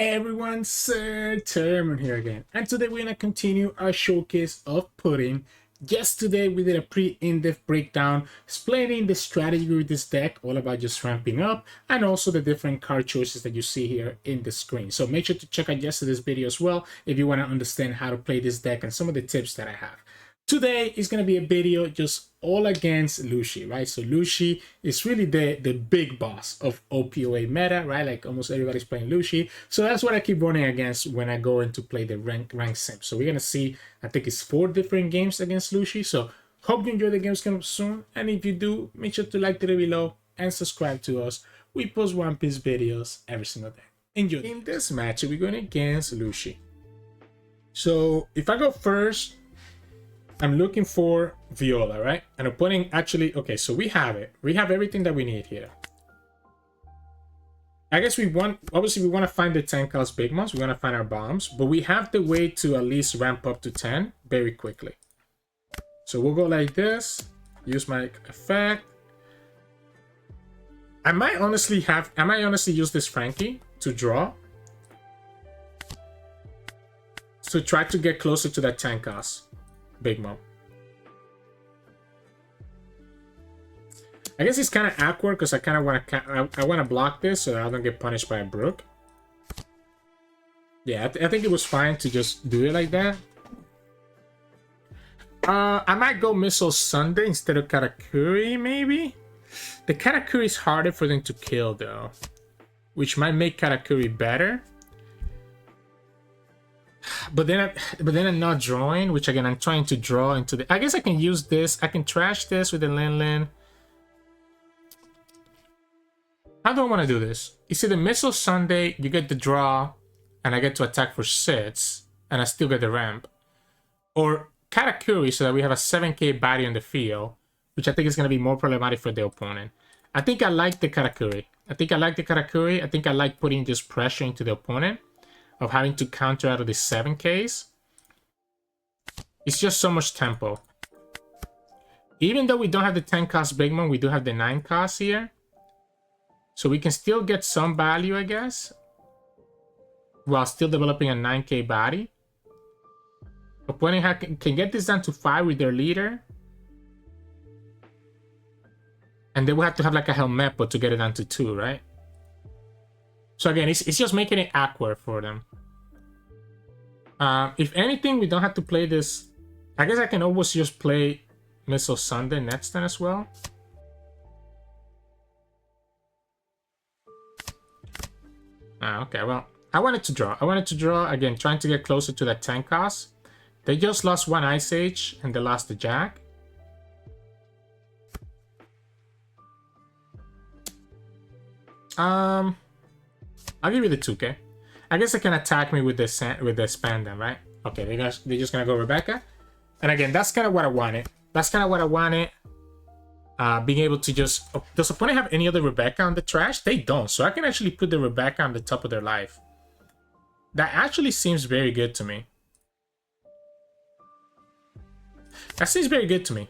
Hey everyone, Sirturmund here again, and today we're gonna continue our showcase of pudding. Yesterday we did a pretty in-depth breakdown explaining the strategy with this deck, all about just ramping up, and also the different card choices that you see here in the screen. So make sure to check out yesterday's video as well if you want to understand how to play this deck and some of the tips that I have. Today is going to be a video just all against Lucci, right? So Lucci is really the big boss of OP08 meta, right? Like almost everybody's playing Lucci. So that's what I keep running against when I go into play the rank sim. So we're going to see, I think it's 4 different games against Lucci. So hope you enjoy the games coming up soon. And if you do, make sure to like the video below and subscribe to us. We post One Piece videos every single day. Enjoy. In this match, we're going against Lucci. So if I go first, I'm looking for Viola, right? And opponent actually, okay, so we have it. We have everything that we need here. I guess obviously we want to find the 10 cost big moms. We want to find our bombs, but we have the way to at least ramp up to 10 very quickly. So we'll go like this, use my effect. I might honestly use this Franky to draw. So try to get closer to that 10 cost big mom. I guess it's kind of awkward because I kind of want to block this so that I don't get punished by a brook. Yeah, I think it was fine to just do it like that. I might go Missile Sunday instead of Katakuri, maybe. The Katakuri is harder for them to kill though, which might make Katakuri better. But then I'm not drawing, which again I'm trying to draw into the. I guess I can use this. I can trash this with the Linlin. How do I want to do this? You see, the Missile Sunday, you get the draw, and I get to attack for 6, and I still get the ramp. Or Katakuri, so that we have a 7k body on the field, which I think is going to be more problematic for the opponent. I think I like the Katakuri. I think I like putting just pressure into the opponent of having to counter out of the 7Ks. It's just so much tempo. Even though we don't have the 10 cost big mom, we do have the 9 cost here. So we can still get some value, I guess, while still developing a 9k body. Opponent can get this down to 5 with their leader. And they will have to have like a Helmepo to get it down to 2, right? So again, it's just making it awkward for them. If anything, we don't have to play this. I guess I can always just play Missile Sunday next turn as well. Okay, well, I wanted to draw. Again, trying to get closer to that 10 cost. They just lost 1 Ice Age and they lost the Jack. I'll give you the 2k. I guess they can attack me with the Spandam, right? Okay, they're just gonna go Rebecca. And again, that's kind of what I wanted. Being able to just... Does opponent have any other Rebecca on the trash? They don't. So I can actually put the Rebecca on the top of their life. That actually seems very good to me. That seems very good to me.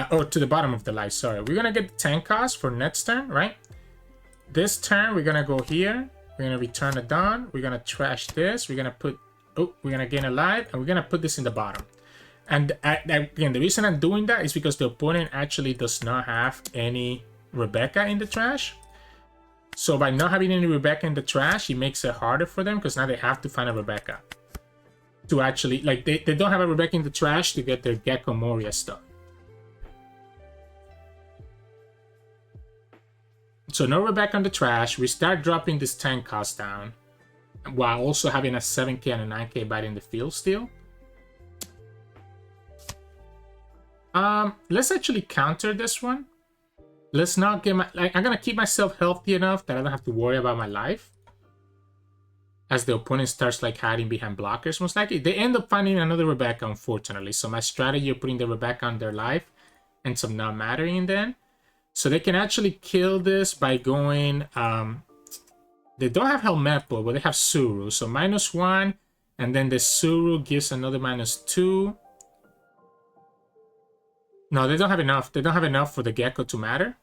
Or to the bottom of the life, sorry. We're gonna get the 10 cost for next turn, right? This turn, we're gonna go here. We're gonna return a Dawn. We're gonna trash this. We're gonna put... Oh, we're gonna gain a life. And we're gonna put this in the bottom. And again, the reason I'm doing that is because the opponent actually does not have any Rebecca in the trash. So by not having any Rebecca in the trash, it makes it harder for them because now they have to find a Rebecca. To actually... Like, they don't have a Rebecca in the trash to get their Gecko Moria stuff. So no Rebecca on the trash. We start dropping this 10 cost down while also having a 7k and a 9k bite in the field still. Let's actually counter this one. Let's not get my... Like, I'm gonna keep myself healthy enough that I don't have to worry about my life. As the opponent starts like hiding behind blockers, most likely. They end up finding another Rebecca, unfortunately. So my strategy of putting the Rebecca on their life ends up not mattering in the end. So they can actually kill this by going... they don't have Helmepo, but they have Suru. So -1, and then the Suru gives another -2. No, they don't have enough. They don't have enough for the Gecko to matter.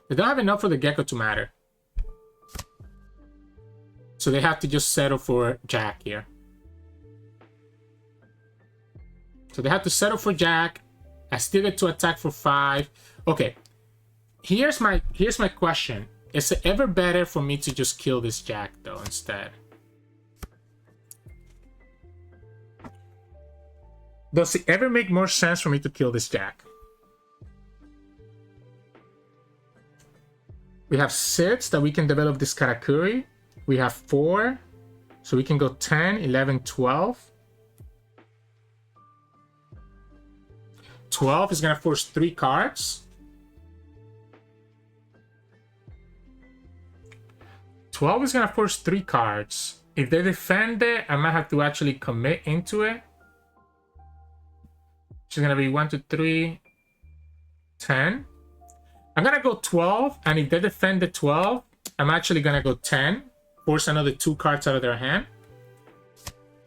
They don't have enough for the Gecko to matter. So they have to just settle for Jack here. So they have to settle for Jack. I still get to attack for 5. Okay. Here's my question. Is it ever better for me to just kill this Jack though instead? Does it ever make more sense for me to kill this Jack? We have 6 that we can develop this Katakuri. We have 4. So we can go 10, 11, 12. 12 is going to force 3 cards. 12 is going to force 3 cards. If they defend it, I might have to actually commit into it. Which is going to be 1, 2, 3, 10. I'm going to go 12. And if they defend the 12, I'm actually going to go 10. Force another 2 cards out of their hand.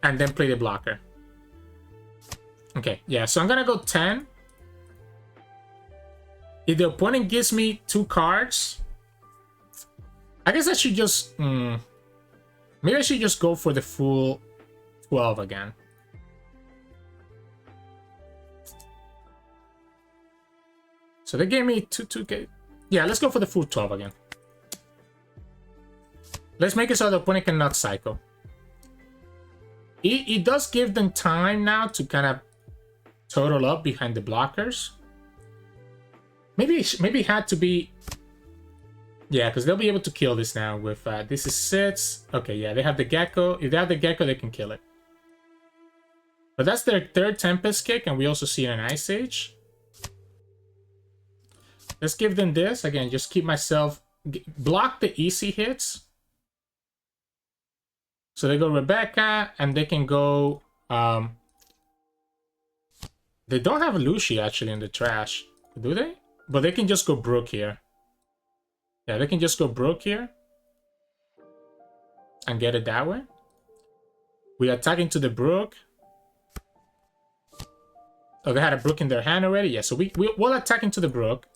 And then play the blocker. Okay, yeah. So I'm going to go 10. If the opponent gives me 2 cards, I guess I should just... maybe I should just go for the full 12 again. So they gave me 2K. Yeah, let's go for the full 12 again. Let's make it so the opponent cannot cycle. It does give them time now to kind of total up behind the blockers. Maybe it had to be... Yeah, because they'll be able to kill this now with... this is 6. Okay, yeah, they have the Gecko. If they have the Gecko, they can kill it. But that's their 3rd Tempest kick, and we also see an Ice Age. Let's give them this. Again, just keep myself... Block the easy hits. So they go Rebecca, and they can go... they don't have Lucci, actually, in the trash. Do they? But they can just go Brook here. Yeah, they can just go Brook here. And get it that way. We attack into the Brook. Oh, they had a Brook in their hand already? Yeah, so we'll attack into the Brook.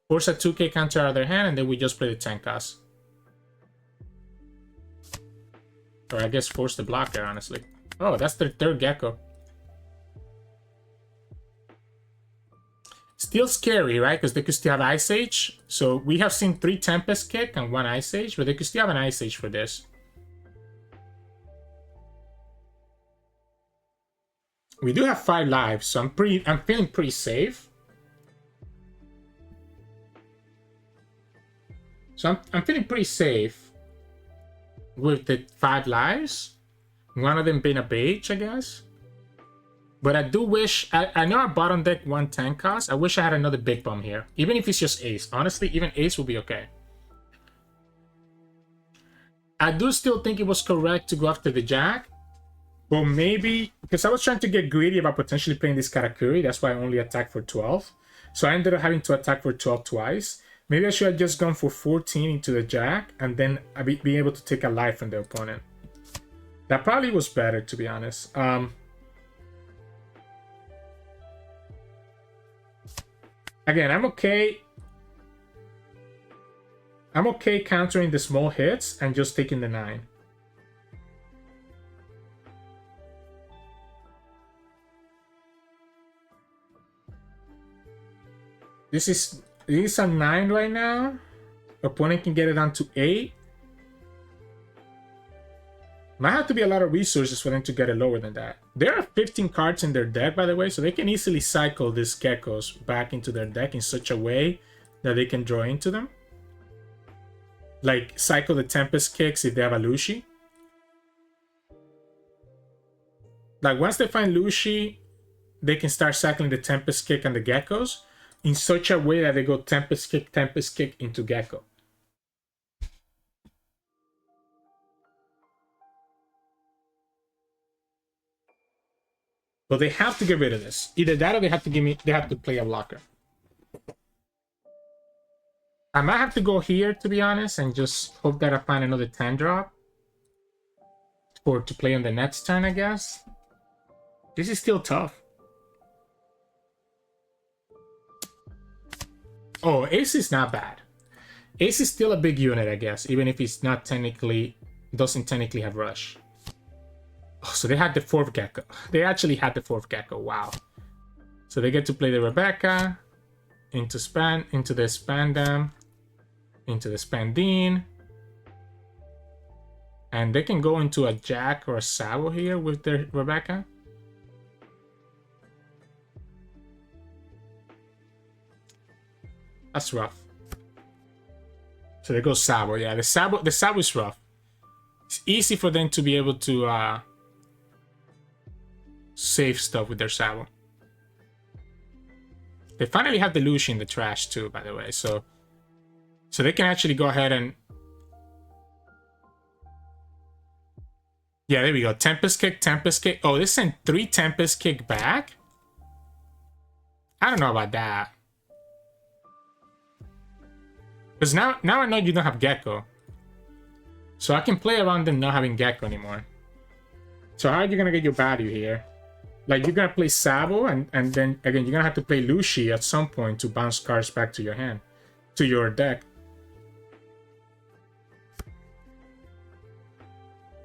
Force a 2K counter out of their hand, and then we just play the 10 cost. Or I guess force the blocker, honestly. Oh, that's their 3rd Gecko. Still scary, right? Because they could still have Ice Age. So we have seen 3 Tempest kick and 1 Ice Age, but they could still have an Ice Age for this. We do have 5 lives, so I'm feeling pretty safe. So I'm feeling pretty safe with the 5 lives. One of them being a Bege, I guess. But I do wish... I know our bottom deck 110 cost. I wish I had another big bomb here. Even if it's just Ace. Honestly, even Ace will be okay. I do still think it was correct to go after the Jack. But maybe... Because I was trying to get greedy about potentially playing this Katakuri. That's why I only attacked for 12. So I ended up having to attack for 12 twice. Maybe I should have just gone for 14 into the Jack. And then I'd be able to take a life from the opponent. That probably was better, to be honest. Again, I'm okay. I'm okay countering the small hits and just taking the 9. This is a 9 right now. Opponent can get it down to 8. Might have to be a lot of resources for them to get it lower than that. There are 15 cards in their deck, by the way, so they can easily cycle these Geckos back into their deck in such a way that they can draw into them. Like, cycle the Tempest kicks if they have a Lucci. Like, once they find Lucci, they can start cycling the Tempest kick and the Geckos in such a way that they go Tempest kick into Gecko. But they have to get rid of this. Either that or they have to play a blocker. I might have to go here, to be honest, and just hope that I find another 10 drop. Or to play on the next turn, I guess. This is still tough. Oh, Ace is not bad. Ace is still a big unit, I guess, even if he's not technically doesn't technically have rush. Oh, so they had the 4th Gecko. They actually had the 4th Gecko. Wow. So they get to play the Rebecca into the Spandam, into the Spandine. And they can go into a Jack or a Sabo here with their Rebecca. That's rough. So they go Sabo. Yeah, the Sabo is rough. It's easy for them to be able to save stuff with their Sabo. They finally have the Luci in the trash too, by the way. So they can actually go ahead and... Yeah, there we go. Tempest Kick, Tempest Kick. Oh, they sent 3 Tempest Kick back? I don't know about that. Because now I know you don't have Gecko. So I can play around them not having Gecko anymore. So how are you going to get your value here? Like, you're going to play Sabo, and then, again, you're going to have to play Luci at some point to bounce cards back to your hand. To your deck.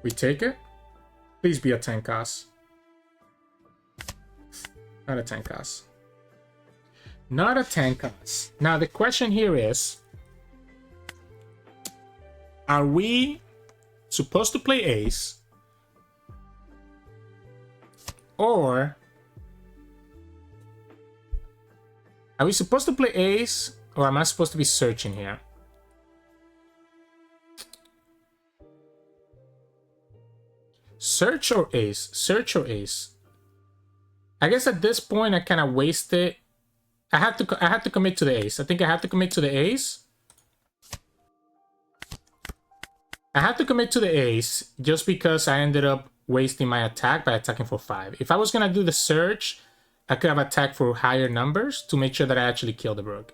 We take it? Please be a 10 cost. Not a 10 cost. Not a 10 cost. Now, the question here is... Are we supposed to play Ace? Or... Are we supposed to play Ace? Or am I supposed to be searching here? Search or Ace? Search or Ace? I guess at this point I kind of wasted. I have to commit to the Ace. I think I have to commit to the Ace. I have to commit to the Ace just because I ended up wasting my attack by attacking for 5. If I was gonna do the search, I could have attacked for higher numbers to make sure that I actually kill the Brook.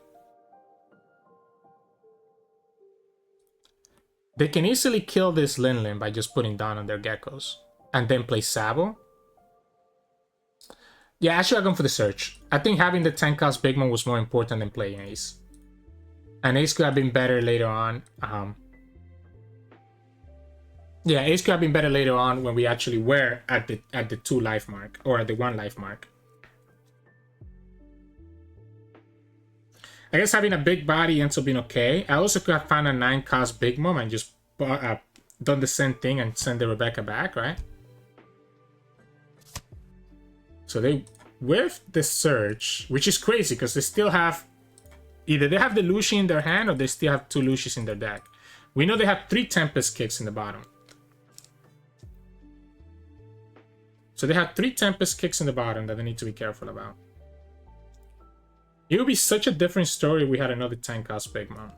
They can easily kill this Linlin by just putting down on their Geckos. And then play Sabo. Yeah, I should have gone for the search. I think having the 10 cost Big Mom was more important than playing Ace. And Ace could have been better later on. Yeah, Ace could have been better later on when we actually were at the 2 life mark. Or at the 1 life mark. I guess having a big body ends up being okay. I also could have found a 9 cost Big Mom and just done the same thing and send the Rebecca back, right? So they, with the search, which is crazy because they still have, either they have the Luci in their hand or they still have 2 Lucis in their deck. We know they have 3 Tempest Kicks in the bottom. So they have 3 Tempest Kicks in the bottom that they need to be careful about. It would be such a different story if we had another 10 cost Big Mom.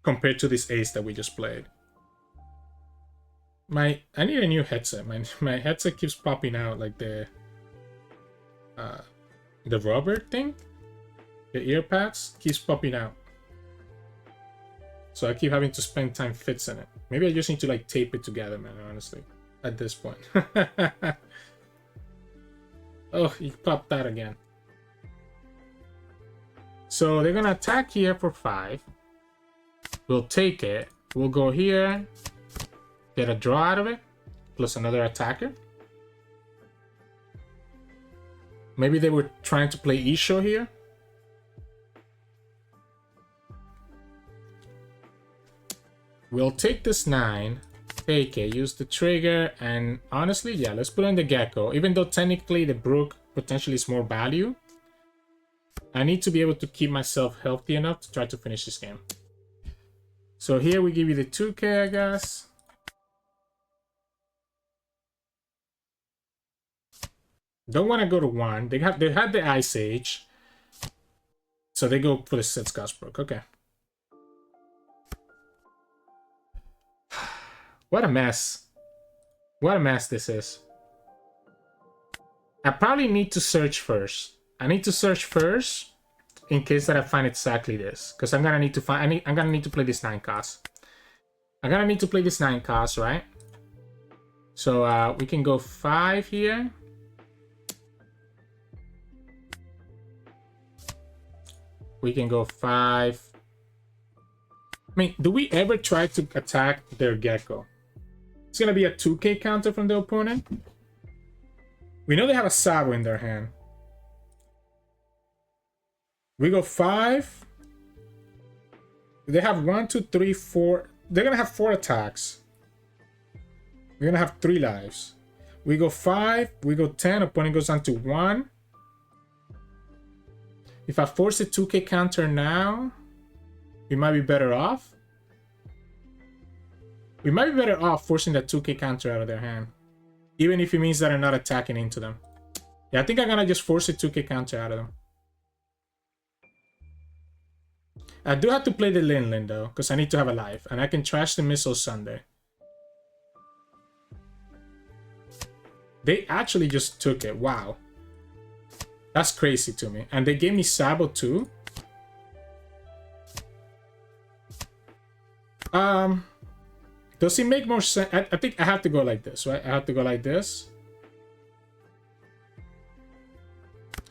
Compared to this Ace that we just played. I need a new headset. My headset keeps popping out like the rubber thing. The ear pads keeps popping out. So I keep having to spend time fixing it. Maybe I just need to like tape it together, man, honestly. At this point. Oh, he popped that again. So they're gonna attack here for 5. We'll take it. We'll go here. Get a draw out of it. Plus another attacker. Maybe they were trying to play Isho here. We'll take this 9. Take it. Use the trigger. And honestly, yeah, let's put on the Gecko. Even though technically the Brook potentially is more value. I need to be able to keep myself healthy enough to try to finish this game. So here we give you the 2k, I guess. Don't want to go to 1. They had the Ice Age. So they go for the 6 cost Brook. Okay. What a mess. What a mess this is. I probably need to search first. I need to search first in case that I find exactly this. Because I'm gonna need to find I'm gonna need to play this 9 cost. I'm gonna need to play this 9 cost, right? So we can go 5 here. We can go 5, mean, do we ever try to attack their Gecko? It's gonna be a 2k counter from the opponent. We know they have a Sabo in their hand. We go 5. They have 1, 2, 3, 4. They're gonna have 4 attacks. We're gonna have 3 lives. We go 5. We go 10. Opponent goes down to 1. If I force a 2k counter now, we might be better off. We might be better off forcing that 2k counter out of their hand. Even if it means that I'm not attacking into them. Yeah, I think I'm gonna just force a 2k counter out of them. I do have to play the Linlin though, because I need to have a life. And I can trash the Missile Sunday. They actually just took it. Wow. That's crazy to me. And they gave me Sabo too. Does it make more sense? I think I have to go like this, right? I have to go like this.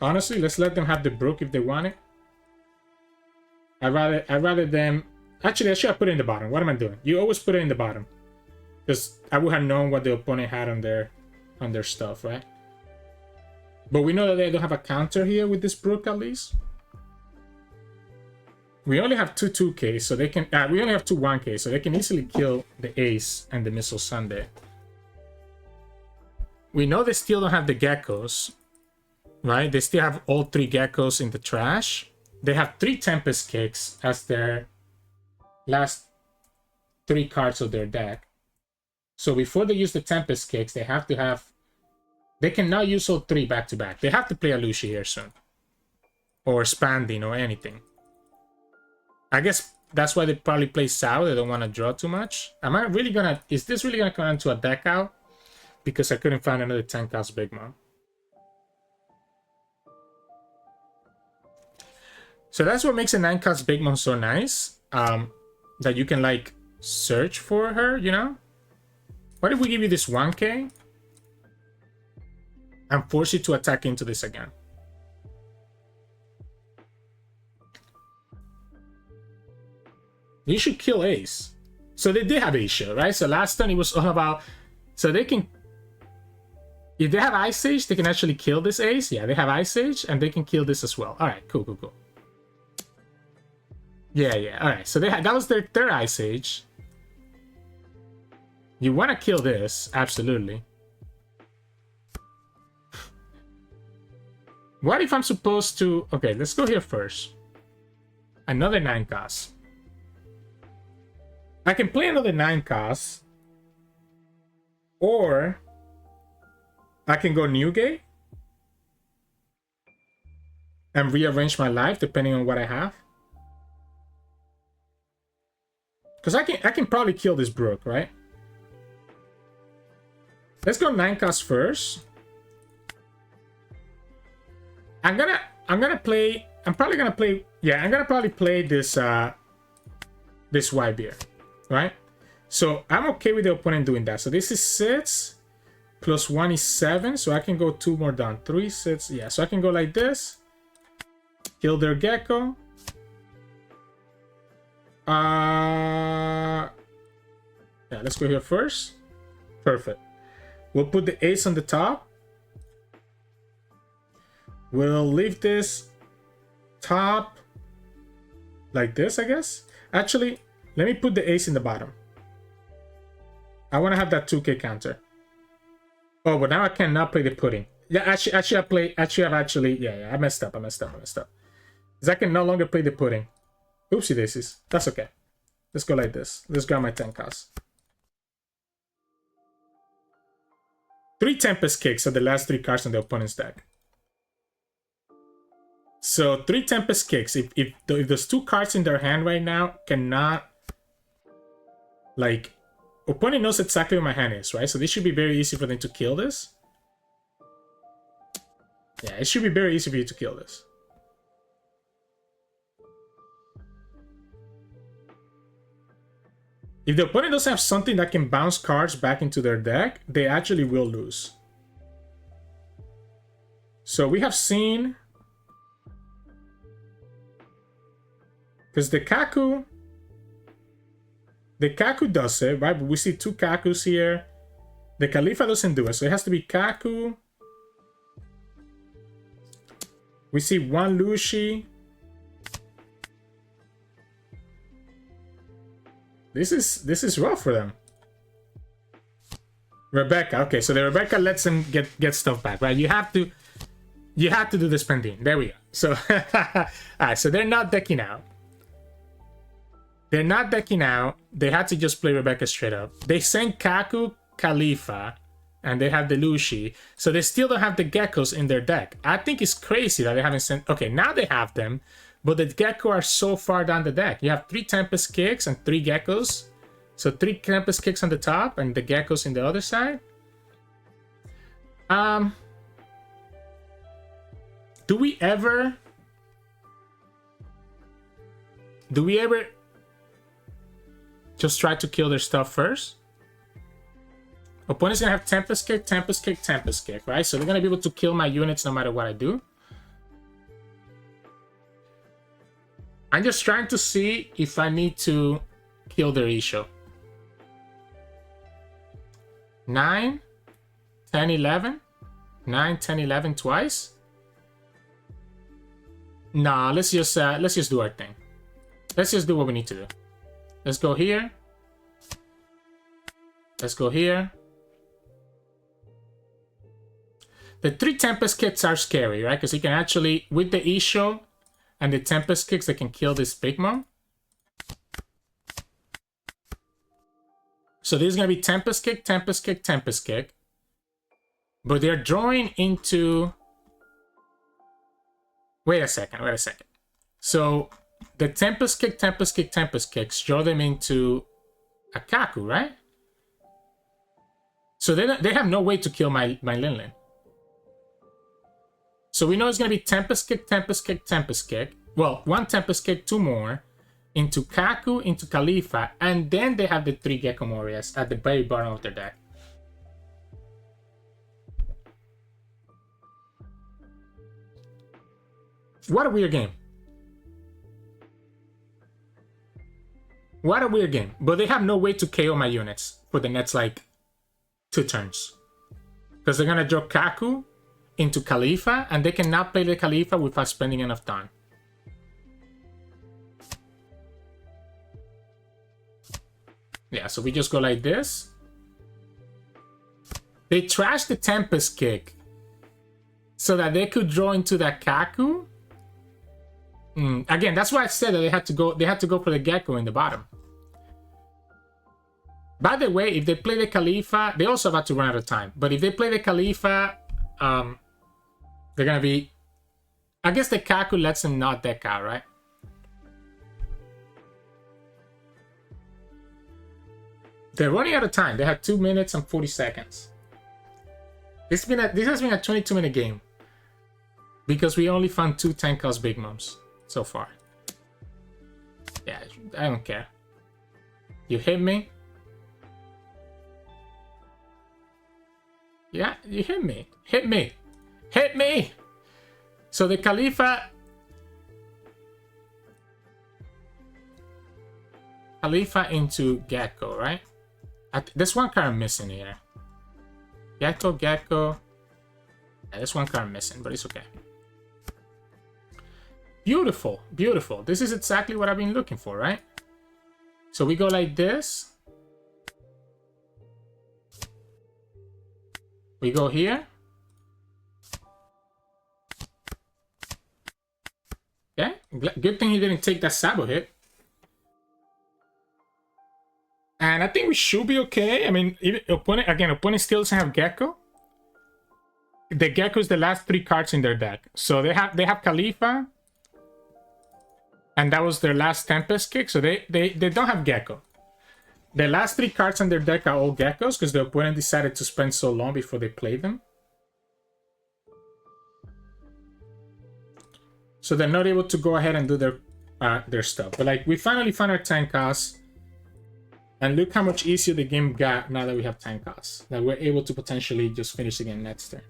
Honestly, let's let them have the Brook if they want it. I'd rather them... Actually, I should have put it in the bottom. What am I doing? You always put it in the bottom. Because I would have known what the opponent had on their stuff, right? But we know that they don't have a counter here with this Brook at least. We only have 2 2Ks, so they can... we only have 2 1Ks, so they can easily kill the Ace and the Missile Sunday. We know they still don't have the Geckos, right? They still have all 3 Geckos in the trash. They have 3 Tempest Kicks as their last 3 cards of their deck. So before they use the Tempest Kicks, they have to have... They cannot use all 3 back to back. They have to play a Lucci here soon. Or Spanding or anything. I guess that's why they probably play Sao. They don't want to draw too much. Am I really gonna... Is this really gonna come into a deck out? Because I couldn't find another 10 cost Big Mom. So that's what makes a 9 cost Big Mom so nice. That you can like search for her, you know? What if we give you this 1k? And force you to attack into this again? You should kill Ace. So they did have Ace Shield, right? So last turn it was all about... So they can... If they have Ice Age, they can actually kill this Ace. Yeah, they have Ice Age, and they can kill this as well. Alright, cool, cool, cool. Yeah, yeah, alright. So they had, that was their third Ice Age. You want to kill this, absolutely. What if I'm supposed to... Okay, let's go here first. Another 9 cost. I can play another 9 cost. Or... I can go Newgate. And rearrange my life depending on what I have. Because I can probably kill this Brook, right? Let's go 9 cost first. I'm gonna play... I'm probably gonna play... Yeah, I'm gonna probably play this this white beer, right? So I'm okay with the opponent doing that. So this is 6 plus 1 is 7. So I can go 2 more down. 3, 6. Yeah, so I can go like this. Kill their Gecko. Yeah, let's go here first. Perfect. We'll put the Ace on the top. We'll leave this top like this, I guess. Actually, let me put the Ace in the bottom. I want to have that 2k counter. Oh, but now I cannot play the pudding. Yeah, I messed up. Because I can no longer play the pudding. Oopsie daisies. That's okay. Let's go like this. Let's grab my 10 cost. 3 Tempest Kicks are the last 3 cards on the opponent's deck. So 3 Tempest Kicks. If those 2 cards in their hand right now cannot... Like... Opponent knows exactly what my hand is, right? So this should be very easy for them to kill this. Yeah, it should be very easy for you to kill this. If the opponent doesn't have something that can bounce cards back into their deck, they actually will lose. So we have seen... Because the Kaku... The Kaku does it, right? But we see two Kakus here. The Khalifa doesn't do it, so it has to be Kaku. We see one Lucci. This is rough for them. Rebecca. Okay, so the Rebecca lets them get stuff back, right? You have to do the spending. There we go. So alright, so they're not decking out. They're not decking out. They had to just play Rebecca straight up. They sent Kaku, Khalifa, and they have the Lucci. So they still don't have the geckos in their deck. I think it's crazy that they haven't sent... Okay, now they have them, but the gecko are so far down the deck. You have 3 Tempest Kicks and 3 geckos. So 3 Tempest Kicks on the top and the geckos in the other side. Do we ever just try to kill their stuff first? Opponent's gonna have Tempest Kick, Tempest Kick, Tempest Kick, right? So they're gonna be able to kill my units no matter what I do. I'm just trying to see if I need to kill their Isho. 9, 10, 11. 9, 10, 11 twice. Nah, let's just do our thing. Let's just do what we need to do. Let's go here. Let's go here. The 3 Tempest Kicks are scary, right? Because you can actually, with the Isho and the Tempest Kicks, they can kill this Big Mom. So this is going to be Tempest Kick, Tempest Kick, Tempest Kick. But they're drawing into... Wait a second. So the Tempest Kick, Tempest Kick, Tempest Kicks draw them into a Kaku, right? So they have no way to kill my Linlin. So we know it's going to be Tempest Kick, Tempest Kick, Tempest Kick. Well, 1 Tempest Kick, 2 more. Into Kaku, into Khalifa. And then they have the 3 Gecko Morias at the very bottom of their deck. What a weird game. What a weird game. But they have no way to KO my units for the next, like, 2 turns. Because they're going to draw Kaku into Khalifa, and they cannot play the Khalifa without spending enough time. Yeah, so we just go like this. They trashed the Tempest Kick so that they could draw into that Kaku. Again, that's why I said that they had to go for the Gecko in the bottom. By the way, if they play the Khalifa, they also have to run out of time. But if they play the Khalifa, they're gonna be... I guess the Kaku lets them not deck out, right? They're running out of time. They have 2 minutes and 40 seconds. This has been a 22-minute game. Because we only found 2 10-cost Big Moms so far. Yeah, I don't care. You hit me. Yeah, you hit me. Hit me. Hit me! So the Khalifa into Gecko, right? There's one card missing here. Gecko. Yeah, there's one card missing, but it's okay. Beautiful, beautiful. This is exactly what I've been looking for, right? So we go like this. We go here. Yeah, good thing he didn't take that Sabo hit. And I think we should be okay. I mean, even opponent still doesn't have Gecko. The Gecko is the last 3 cards in their deck. So they have Khalifa. And that was their last Tempest Kick. So they don't have Gecko. The last 3 cards in their deck are all Geckos because the opponent decided to spend so long before they played them. So they're not able to go ahead and do their stuff. But like, we finally found our 10 costs. And look how much easier the game got now that we have 10 costs. That we're able to potentially just finish the game next turn.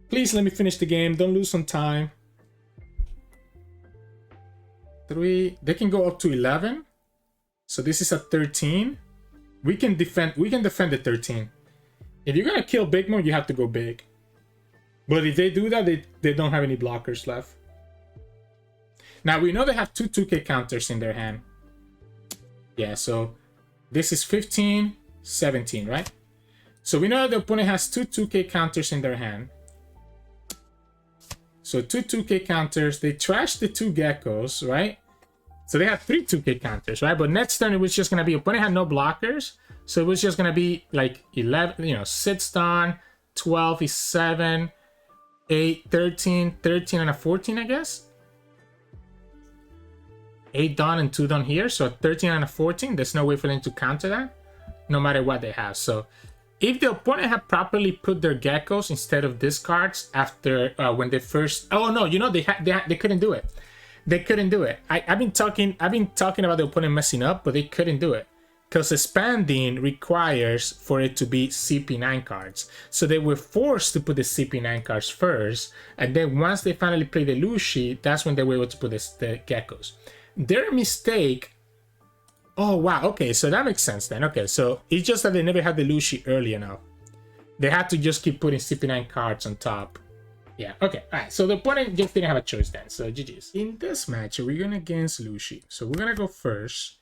Please let me finish the game. Don't lose some time. 3. They can go up to 11. So this is a 13. We can defend the 13. If you're gonna kill Big Mom, you have to go big. But if they do that, they don't have any blockers left. Now we know they have two 2K counters in their hand. Yeah, so this is 15, 17, right? So we know the opponent has two 2K counters in their hand. So two 2K counters. They trashed the two geckos, right? So they have three 2K counters, right? But next turn it was just gonna be opponent had no blockers, so it was just gonna be like 11, you know, 6 done, 12 is 7, 8, 13, 13 and a 14, I guess. 8 done and 2 done here, so a 13 and a 14. There's no way for them to counter that, no matter what they have. So if the opponent had properly put their geckos instead of discards after when they first, oh no, you know they couldn't do it. They couldn't do it. I've been talking about the opponent messing up, but they couldn't do it because expanding requires for it to be CP9 cards. So they were forced to put the CP9 cards first, and then once they finally play the Lucci, that's when they were able to put the geckos. Their mistake. Oh wow, okay, so that makes sense then. Okay, so it's just that they never had the Lucci early enough. They had to just keep putting CP9 cards on top. Yeah, okay, alright, so the opponent just didn't have a choice then, so GG's. In this match, we're going against Lucci. So we're gonna go first.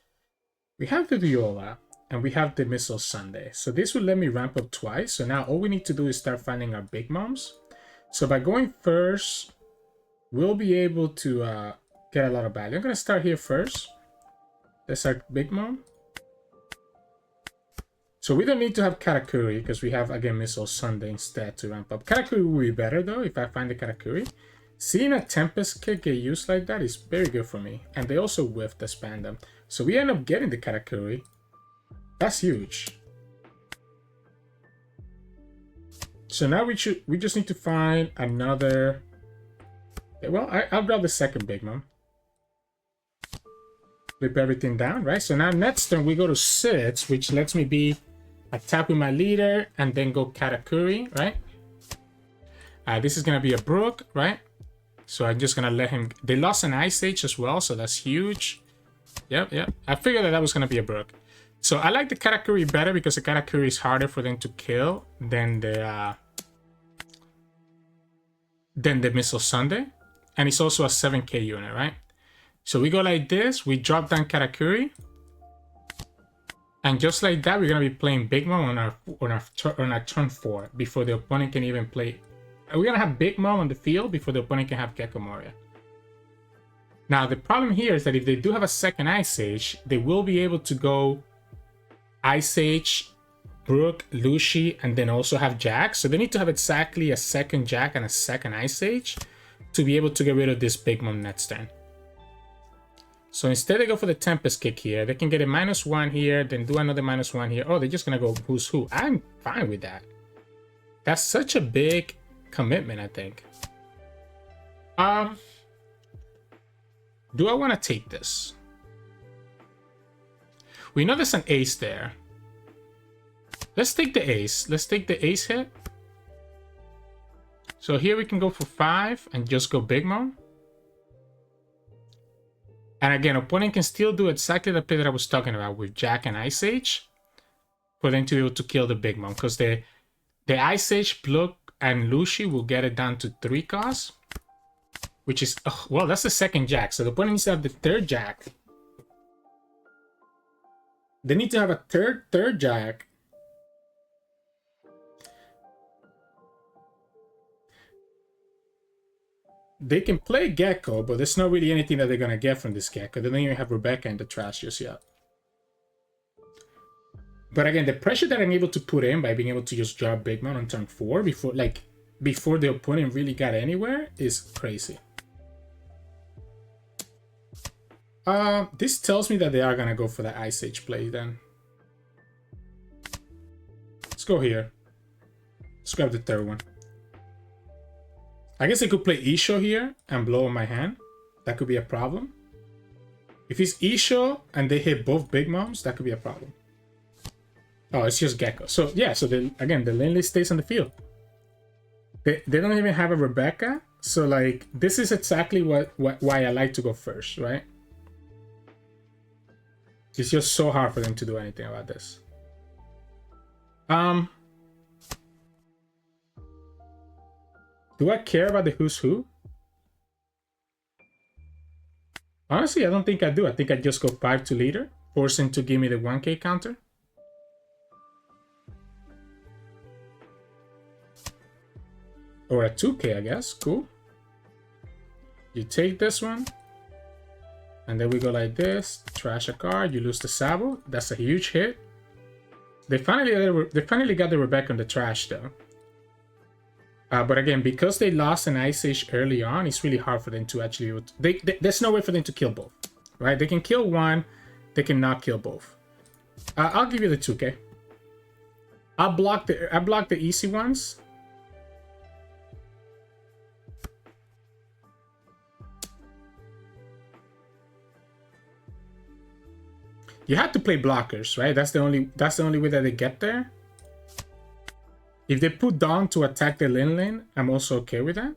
We have the Viola, and we have the Missile Sunday. So this will let me ramp up twice, so now all we need to do is start finding our Big Moms. So by going first, we'll be able to get a lot of value. I'm gonna start here first. That's our Big Mom. So we don't need to have Katakuri because we have, again, Missile Sunday instead to ramp up. Katakuri will be better, though, if I find the Katakuri. Seeing a Tempest kick get used like that is very good for me. And they also whiff the Spandam. So we end up getting the Katakuri. That's huge. So now we just need to find another... Well, I'll grab the second Big Mom. Flip everything down, right? So now next turn we go to 6, which lets me be attack with my leader and then go Katakuri, right? This is gonna be a Brook, right? So I'm just gonna let him. They lost an Ice Age as well, so that's huge. Yep. I figured that was gonna be a Brook. So I like the Katakuri better because the Katakuri is harder for them to kill than the Missile Sunday, and it's also a 7K unit, right? So we go like this, we drop down Katakuri, and just like that, we're gonna be playing Big Mom on our turn 4 before the opponent can even play. We're gonna have Big Mom on the field before the opponent can have Gecko Moria. Now the problem here is that if they do have a second Ice Age, they will be able to go Ice Age, Brook, Lucci, and then also have Jack. So they need to have exactly a second Jack and a second Ice Age to be able to get rid of this Big Mom next turn. So instead they go for the Tempest kick here. They can get a -1 here, then do another -1 here. Oh, they're just gonna go who's who. I'm fine with that. That's such a big commitment, I think. Do I want to take this? We know there's an ace there. Let's take the ace. Let's take the ace hit. So here we can go for 5 and just go Big Mom. And again, opponent can still do exactly the play that I was talking about with Jack and Ice Age for them to be able to kill the Big Mom, because the Ice Age, Brook, and Lucci will get it down to 3 costs, which is, well, that's the second Jack. So the opponent needs to have the third Jack. They need to have a third Jack. They can play Gecko, but there's not really anything that they're going to get from this Gecko. They don't even have Rebecca in the trash just yet. But again, the pressure that I'm able to put in by being able to just drop Big Mom on turn 4 before the opponent really got anywhere is crazy. This tells me that they are going to go for the Ice Age play then. Let's go here. Let's grab the third one. I guess I could play Isho here and blow on my hand. That could be a problem. If it's Isho and they hit both Big Moms, that could be a problem. Oh, it's just Gecko. So yeah, so again, the Linlin stays on the field. They don't even have a Rebecca. So like, this is exactly why I like to go first, right? It's just so hard for them to do anything about this. Do I care about the who's who? Honestly, I don't think I do. I think I just go 5 to leader, force him to give me the 1k counter. Or a 2k, I guess. Cool. You take this one. And then we go like this. Trash a card. You lose the Sabo. That's a huge hit. They finally got the Rebecca on the trash, though. But again, because they lost an Ice Age early on, it's really hard for them to actually... there's no way for them to kill both. Right? They can kill one. They cannot kill both. I'll give you the 2k. I block the easy ones. You have to play blockers, right? That's the only way that they get there. If they put Dawn to attack the Linlin, I'm also okay with that.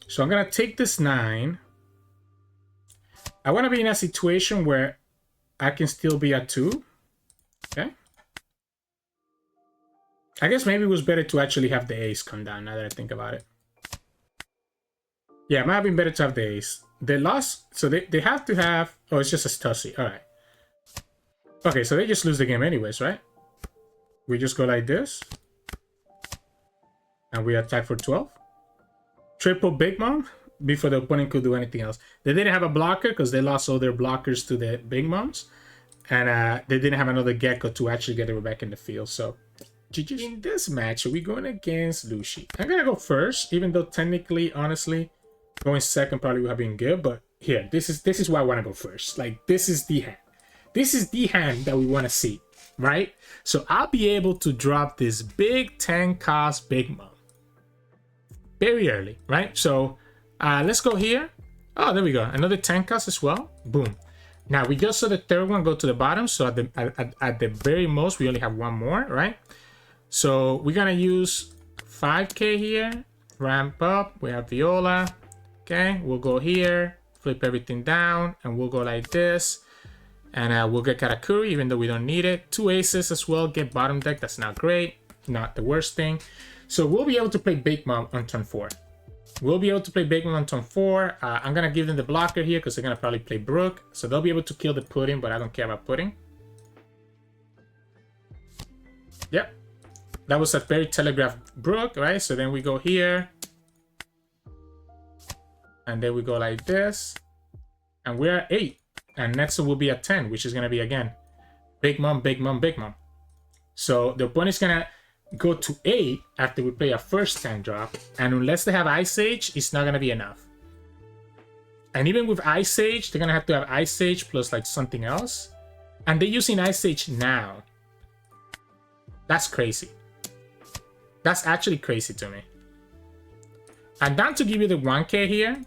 So I'm gonna take this 9. I want to be in a situation where I can still be at 2. Okay. I guess maybe it was better to actually have the ace come down now that I think about it. Yeah, it might have been better to have the ace. They lost, so they have to have... Oh, it's just a Stussy. Alright. Okay, so they just lose the game anyways, right? We just go like this. And we attack for 12. Triple Big Mom before the opponent could do anything else. They didn't have a blocker because they lost all their blockers to the Big Moms. And they didn't have another Gecko to actually get it back in the field. So, GG. In this match, we're going against Lucci. I'm going to go first, even though technically, honestly, going second probably would have been good. But here, this is why I want to go first. Like, this is the hand. This is the hand that we want to see, right? So I'll be able to drop this big 10 cost Big Mom very early, right? So let's go here. Oh, there we go. Another 10 cost as well. Boom. Now we just saw the third one go to the bottom. So at the very most, we only have one more, right? So we're gonna use 5k here. Ramp up. We have Viola. Okay, we'll go here. Flip everything down, and we'll go like this. And we'll get Katakuri, even though we don't need it. 2 aces as well. Get bottom deck. That's not great. Not the worst thing. So we'll be able to play Big Mom on turn 4. We'll be able to play Big Mom on turn 4. I'm going to give them the blocker here because they're going to probably play Brook. So they'll be able to kill the Pudding, but I don't care about Pudding. Yep. That was a very telegraphed Brook, right? So then we go here. And then we go like this. And we're at 8. And next will be at 10, which is going to be, again, Big Mom, Big Mom, Big Mom. So the opponent's going to go to 8 after we play our first 10 drop. And unless they have Ice Age, it's not going to be enough. And even with Ice Age, they're going to have Ice Age plus like something else. And they're using Ice Age now. That's crazy. That's actually crazy to me. I'm down to give you the 1k here.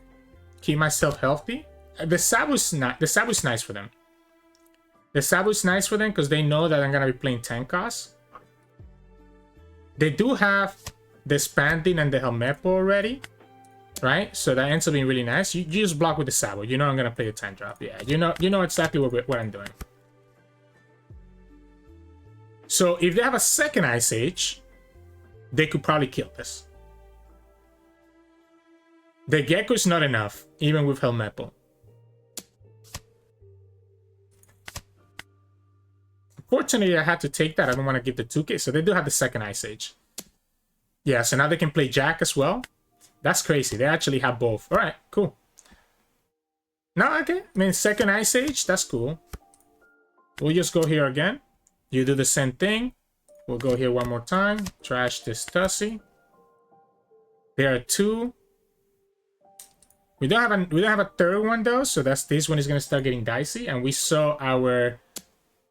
Keep myself healthy. The Sabu's nice for them. The Sabu's nice for them because they know that I'm going to be playing 10 costs. They do have the Spanding and the Helmepo already, right? So that ends up being really nice. You just block with the Sabu. You know I'm going to play the 10 drop. Yeah, you know exactly what I'm doing. So if they have a second Ice Age, they could probably kill this. The Gecko is not enough, even with Helmepo. Fortunately, I had to take that. I don't want to give the 2k. So they do have the second Ice Age. Yeah, so now they can play Jack as well. That's crazy. They actually have both. All right, cool. No, okay. I mean, second Ice Age. That's cool. We'll just go here again. You do the same thing. We'll go here one more time. Trash this Tussy. There are 2. We don't have a third one though. So this one is going to start getting dicey. And we saw our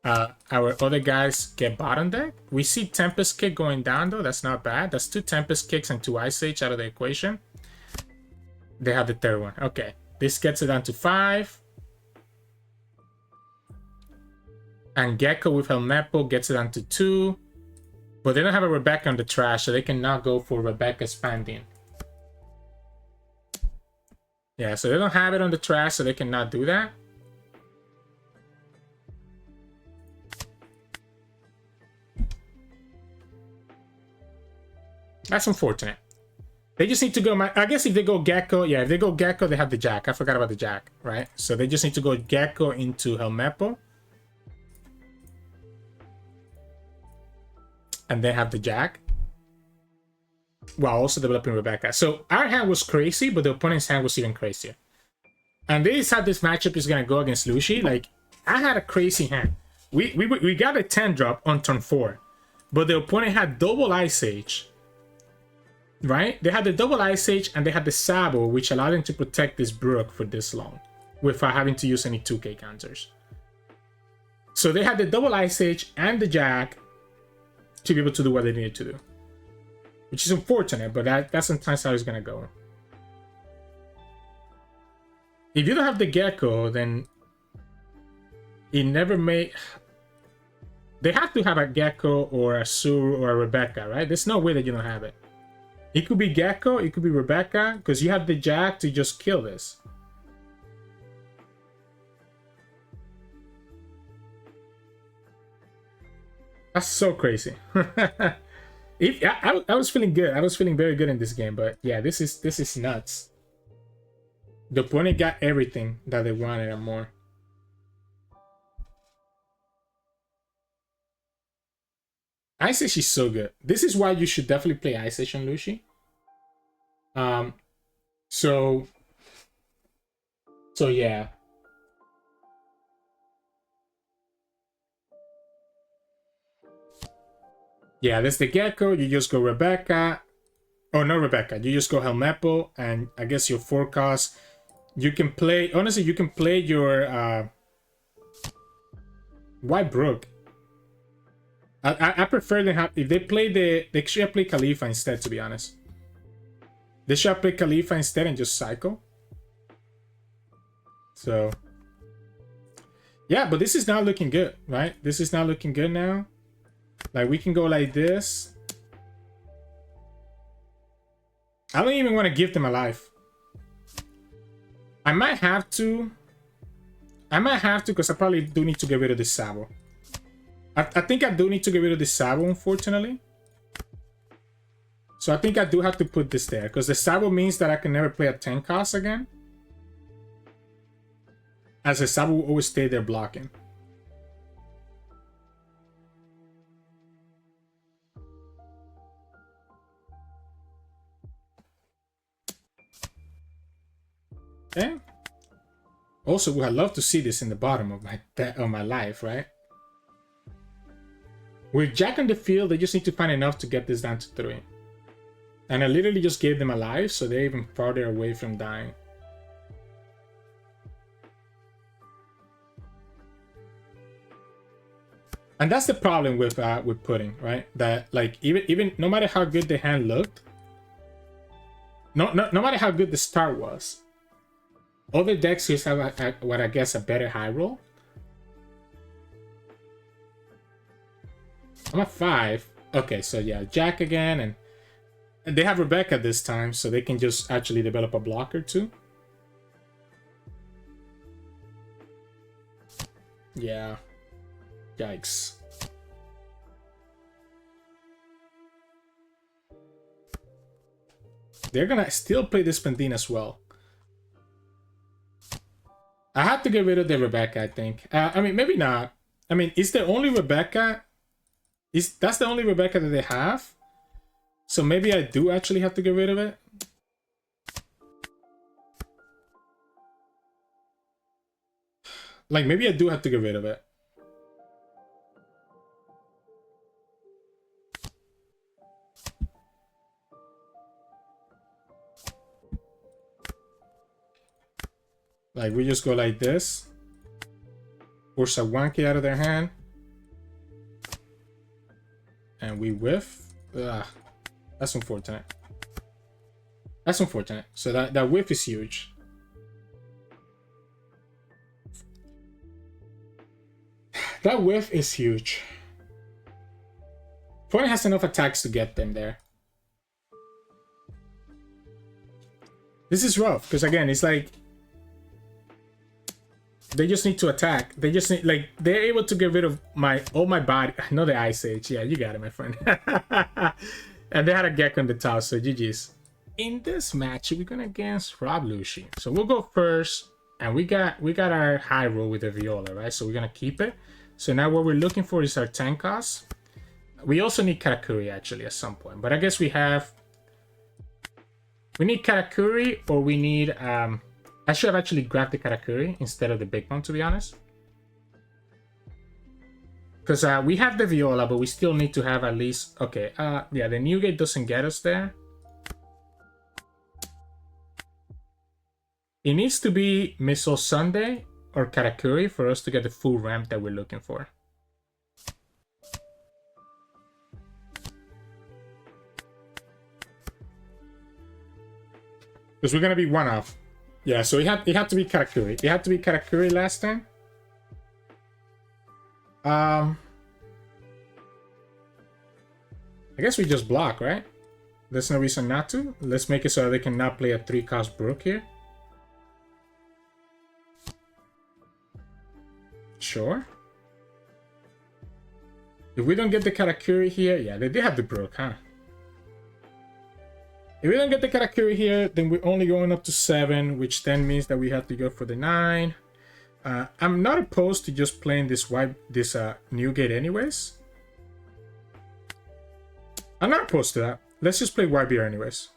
other guys get bottom deck. We see Tempest Kick going down though. That's not bad. That's 2 Tempest Kicks and 2 Ice Age out of the equation. They have the third one. Okay. This gets it down to 5. And Gecko with Helmepo gets it down to 2. But they don't have a Rebecca on the trash, so they cannot go for Rebecca Spanding. Yeah, so they don't have it on the trash, so they cannot do that. That's unfortunate. They just need to go... I guess if they go Gecko... Yeah, if they go Gecko, they have the Jack. I forgot about the Jack, right? So they just need to go Gecko into Helmeppo. And they have the Jack. While also developing Rebecca. So our hand was crazy, but the opponent's hand was even crazier. And this is how this matchup is going to go against Lucci. Like, I had a crazy hand. We got a 10 drop on turn 4. But the opponent had double Ice Age. Right? They had the double Ice Age and they had the Sabo, which allowed them to protect this Brook for this long without having to use any 2k counters. So they had the double Ice Age and the Jack to be able to do what they needed to do. Which is unfortunate, but that's sometimes how it's going to go. If you don't have the Gecko, then it never may... They have to have a Gecko or a Sur or a Rebecca, right? There's no way that you don't have it. It could be Gecko, it could be Rebecca, because you have the Jack to just kill this. That's so crazy. I was feeling good. I was feeling very good in this game, but yeah, this is nuts. The opponent got everything that they wanted and more. Ice Age is so good. This is why you should definitely play Ice Age on Lucci. So yeah. Yeah, that's the Gecko. You just go Rebecca. Oh, no Rebecca. You just go Helmeppo, and I guess your forecast. You can play... Honestly, you can play your... Why Brook? I prefer them have... If they play the... They should play Khalifa instead, to be honest. They should play Khalifa instead and just cycle. So... Yeah, but this is not looking good, right? This is not looking good now. Like, we can go like this. I don't even want to give them a life. I might have to. Because I probably do need to get rid of this Sabo. I think I do need to get rid of this Sabo, unfortunately. So I think I do have to put this there. Because the Sabo means that I can never play a 10 cost again. As the Sabo will always stay there blocking. Okay. Also, would have loved to see this in the bottom of my life, right? With Jack on the field, they just need to find enough to get this down to 3. And I literally just gave them a life, so they're even farther away from dying. And that's the problem with pudding, right? That like even no matter how good the hand looked, no matter how good the start was. Other decks just have what I guess a better high roll. I'm at 5. Okay, so yeah, Jack again, and they have Rebecca this time, so they can just actually develop a blocker too. Yeah. Yikes. They're gonna still play this Pendine as well. I have to get rid of the Rebecca, I think. I mean, maybe not. I mean, is the only Rebecca... That's the only Rebecca that they have? So maybe I do actually have to get rid of it? Like, maybe I do have to get rid of it. Like, we just go like this. Force a 1k out of their hand. And we whiff. Ugh. That's unfortunate. That's unfortunate. So that whiff is huge. That whiff is huge. Opponent has enough attacks to get them there. This is rough, because again, it's like... They just need to attack. They just need, like, they're able to get rid of all my body. Not the Ice Age. Yeah, you got it, my friend. And they had a Gek on the top, so GG's. In this match, we're gonna against Rob Lucci. So we'll go first, and we got our high roll with the Viola, right? So we're gonna keep it. So now what we're looking for is our 10 cost. We also need Katakuri actually at some point, but I guess we need Katakuri, or we need I should have actually grabbed the Katakuri instead of the big one, to be honest. Because we have the Viola, but we still need to have at least... Okay, yeah, the Newgate doesn't get us there. It needs to be Missile Sunday or Katakuri for us to get the full ramp that we're looking for. Because we're going to be one off. Yeah, so it had to be Katakuri. It had to be Katakuri last time. I guess we just block, right? There's no reason not to. Let's make it so they cannot play a 3-cost Brook here. Sure. If we don't get the Katakuri here, yeah, they did have the Brook, huh? If we don't get the Katakuri here, then we're only going up to 7, which then means that we have to go for the 9. I'm not opposed to just playing this Newgate anyways. I'm not opposed to that. Let's just play YBR anyways.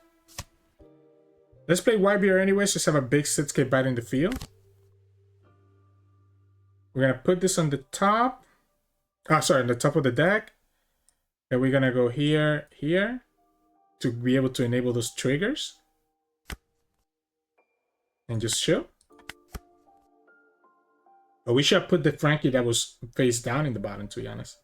Let's play YBR anyways, just have a big 6k bite in the field. We're going to put this on the top. Oh, sorry, on the top of the deck. And we're going to go here, here, to be able to enable those triggers. And just chill. But we should have put the Franky that was face down in the bottom, to be honest.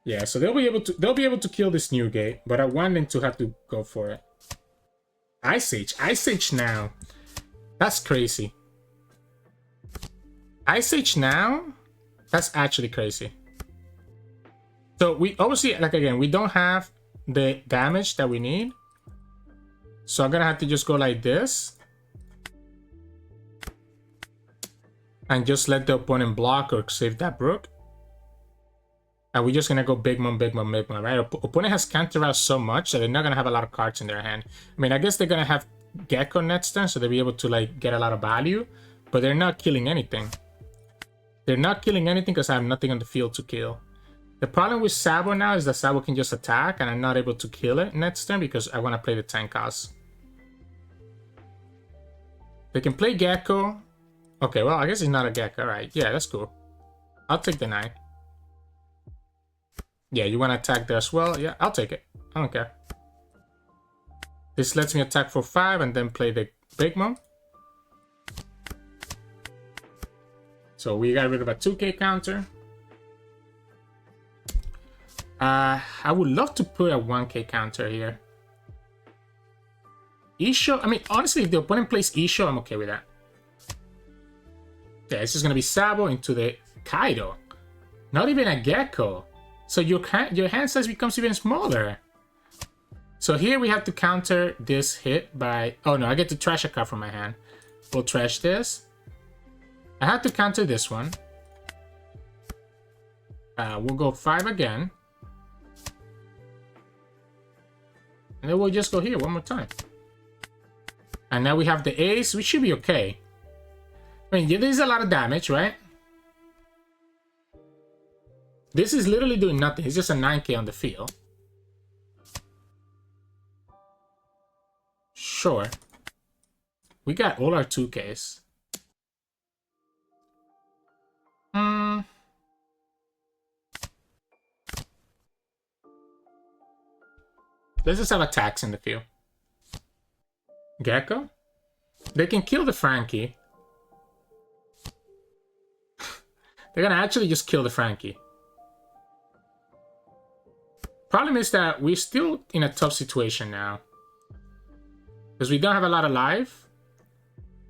Yeah, so they'll be able to kill this Newgate, but I want them to have to go for it. Ice Age now. That's crazy. Ice Age now? That's actually crazy. So we obviously, like again, we don't have the damage that we need. So I'm gonna have to just go like this. And just let the opponent block or save that Brook. And we're just gonna go big mom, right? Opponent has counter out so much that they're not gonna have a lot of cards in their hand. I mean, I guess they're gonna have Gecko next turn, so they'll be able to like get a lot of value, but they're not killing anything. They're not killing anything because I have nothing on the field to kill. The problem with Sabo now is that Sabo can just attack, and I'm not able to kill it next turn because I want to play the 10 cost. They can play Gecko. Okay, well, I guess it's not a Gecko. Alright, yeah, that's cool. I'll take the 9. Yeah, you want to attack there as well? Yeah, I'll take it. I don't care. This lets me attack for 5 and then play the Big Mom. So we got rid of a 2k counter. I would love to put a 1k counter here. Isho, I mean, honestly, if the opponent plays Isho, I'm okay with that. Yeah, this is going to be Sabo into the Kaido. Not even a Gecko. So your hand size becomes even smaller. So here we have to counter this hit by... Oh no, I get to trash a card from my hand. We'll trash this. I have to counter this one. We'll go 5 again. And then we'll just go here one more time. And now we have the ace. We should be okay. I mean, yeah, this is a lot of damage, right? This is literally doing nothing. It's just a 9k on the field. Sure. We got all our 2ks. Let's just have attacks in the field. Gecko? They can kill the Franky. They're gonna actually just kill the Franky. Problem is that we're still in a tough situation now. Because we don't have a lot of life.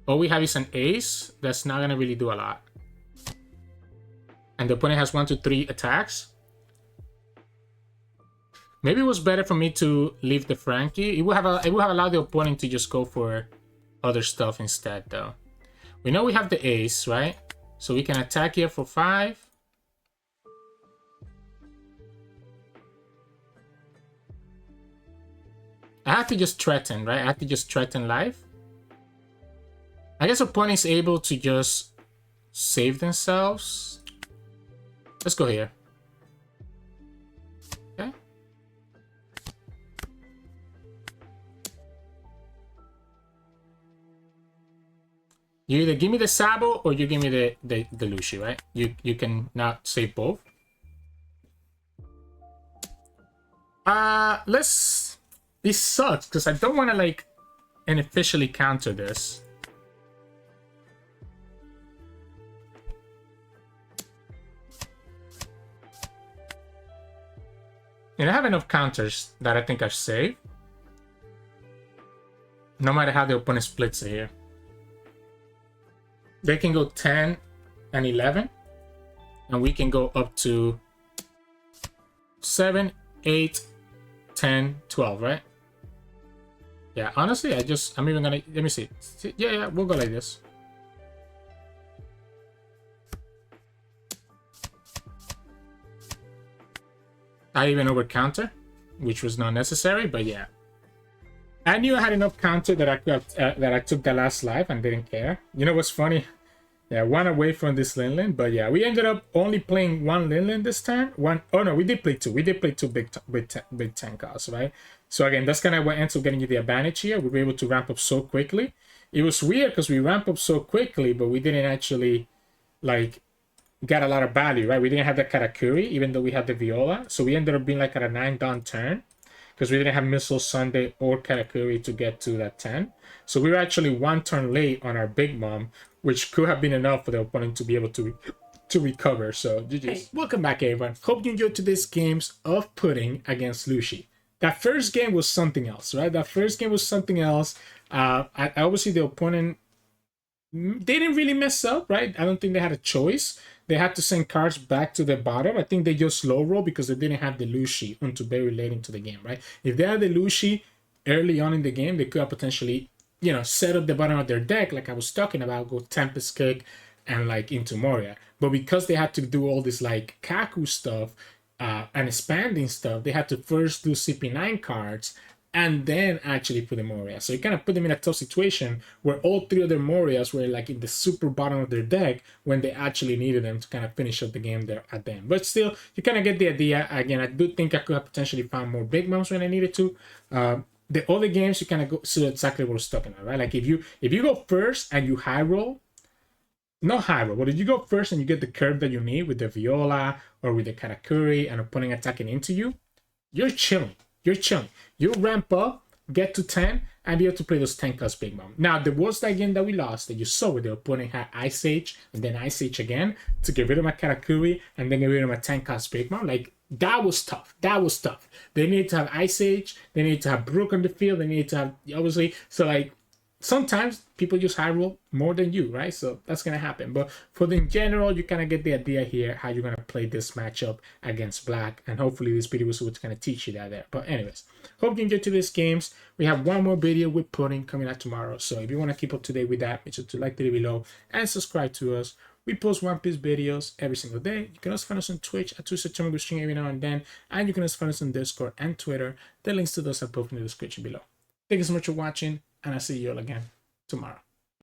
All we have is an ace. That's not gonna really do a lot. And the opponent has 1, 2, 3 attacks. Maybe it was better for me to leave the Franky. It would have allowed the opponent to just go for other stuff instead, though. We know we have the ace, right? So we can attack here for 5. have to just threaten, right? I have to just threaten life. I guess opponent is able to just save themselves. Let's go here. Okay. You either give me the Sabo or you give me the Lucci, right? You can now save both. Let's... This sucks because I don't want to like unofficially counter this. And I have enough counters that I think I've saved. No matter how the opponent splits it here. They can go 10 and 11. And we can go up to 7, 8, 10, 12, right? Yeah, honestly, I'm even gonna, let me see. Yeah, we'll go like this. I even over counter, which was not necessary, but yeah. I knew I had enough counter that I could that I took the last life and didn't care. You know what's funny? Yeah, one away from this Linlin, but yeah, we ended up only playing one Linlin this time. Oh no, we did play two. We did play two big tank cards, right? So again, that's kind of what ends up getting you the advantage here. We were able to ramp up so quickly. It was weird because we ramped up so quickly, but we didn't actually like got a lot of value, right? We didn't have the Katakuri, even though we had the Viola. So we ended up being like at a 9 down turn because we didn't have Missile Sunday or Katakuri to get to that 10. So we were actually 1 turn late on our Big Mom, which could have been enough for the opponent to be able to recover. So GG's. Hey, welcome back, everyone. Hope you enjoyed today's games of Pudding against Lucci. That first game was something else, right? That first game was something else. Obviously, the opponent, they didn't really mess up, right? I don't think they had a choice. They had to send cards back to the bottom. I think they just slow roll because they didn't have the Lucci until very late into the game, right? If they had the Lucci early on in the game, they could have potentially, you know, set up the bottom of their deck, like I was talking about, go Tempest Kick and like into Moria. But because they had to do all this like Kaku stuff and expanding stuff, they had to first do CP9 cards and then actually put the Moria. So you kind of put them in a tough situation where all 3 of their Morias were like in the super bottom of their deck when they actually needed them to kind of finish up the game there at the end. But still, you kind of get the idea. Again, I do think I could have potentially found more Big Moms when I needed to. The other games, you kind of go see exactly what we're stuck in, right? Like if you go first and you high roll, not high roll, but if you go first and you get the curve that you need with the Viola or with the Katakuri and opponent attacking into you, you're chilling. You're chilling. You ramp up, get to 10, and be able to play those 10 plus Big Mom. Now, there was that game that we lost that you saw where the opponent had Ice Age and then Ice Age again to get rid of my Katakuri and then get rid of my 10 plus Big Mom. Like, that was tough. That was tough. They needed to have Ice Age. They needed to have Brook on the field. They needed to have, obviously, so like, sometimes people use high roll more than you, right? So that's going to happen. But for the in general, you kind of get the idea here how you're going to play this matchup against Black. And hopefully this video was what's going to teach you that there. But anyways, hope you enjoyed today's games. We have one more video with Pudding coming out tomorrow. So if you want to keep up to date with that, make sure to like the video below and subscribe to us. We post One Piece videos every single day. You can also find us on Twitch at Sirturmund. We stream every now and then. And you can also find us on Discord and Twitter. The links to those are both in the description below. Thank you so much for watching. And I'll see you all again tomorrow.